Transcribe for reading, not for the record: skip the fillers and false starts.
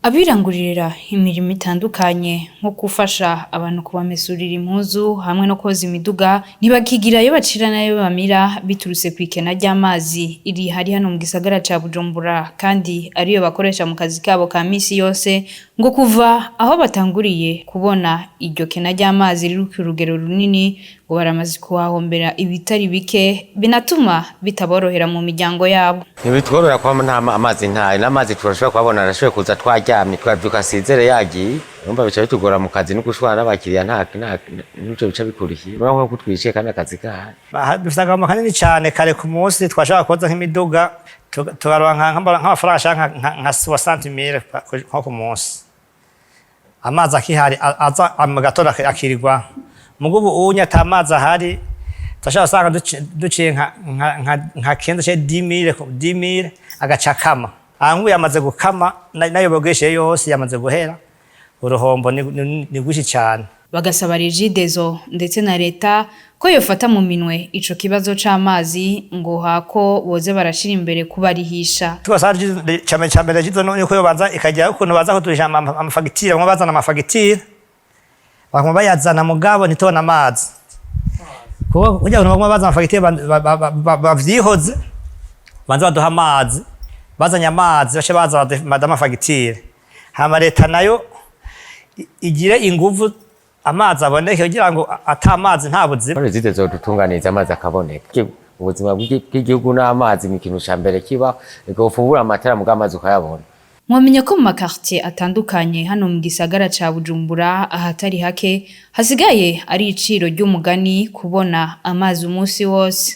Abirangurira imirimo itandukanye nko gufasha abantu kubamesurira impuzu hamwe no koza imiduga ntibakigira ayo bacira nayo bamira biturutse kw'ikena ry'amazi iri hari hano mu gisagara ca Bujumbura kandi ariyo bakoresha mu kazi kabo ka misi yose ngo kuva aho batanguriye kubona iryo kena ry'amazi riri ku rugero runini ngo baramaze kuhahombera ibitari bike binatuma bitaborohera mu miryango yabo. Ntibitworora kwa amazi ntayo n'amazi turashobora kubabona arashoboye kuza twaryamye twavyuka sizere yagiye urumva bica bitugora mu kazi no gushwana n'abakiriya n'ico bica bikurikiye urabona ko twiciye kandi akazi kahari dufite akamaro kanini cyane kare ku munsi twashaka koza nk'imiduga tugaronka nk'amafaranga ashaka nka 60,000 nko ku munsi amazi akihari aza mu gatondo akirirwa mugubu unya atamazi ahari tashaka usanga duciye nka kenda cye 10,000 agaca kama angu yamaze gukama nayo bogeshe yose yamaze guhera uruhombo ni gushi cyane. Bagasaba Regideso ndetse na leta ko yofata mu minwe ico kibazo c'amazi ngo hako boze barashira imbere kubarihisha. Tubasaba cyane Regideso no ko yobanza ikajya ukuntu baza kuturisha amafagitire bamwe bazana amafagitire bamwe bayazana mugabo nitona amazi kuko ujya bamwe bazana amafagitire bavyihoze banza baduha amazi bazanya amazi bace baza madama fagitire hama leta nayo igire inguvu amazi aboneke kugira ngo atamazi nta buzima. Regideso dutunganiza amazi akaboneka ubuzima bw'igihugu n'amazi mu kintu cyambere kiba igofungura amatara mu gamazi ukayabona. Mwamenya ko mu makartier atandukanye hano mu gisagara ca Bujumbura ahatari hake hasigaye ari iciro ry'umugani kubona amazi umunsi wose.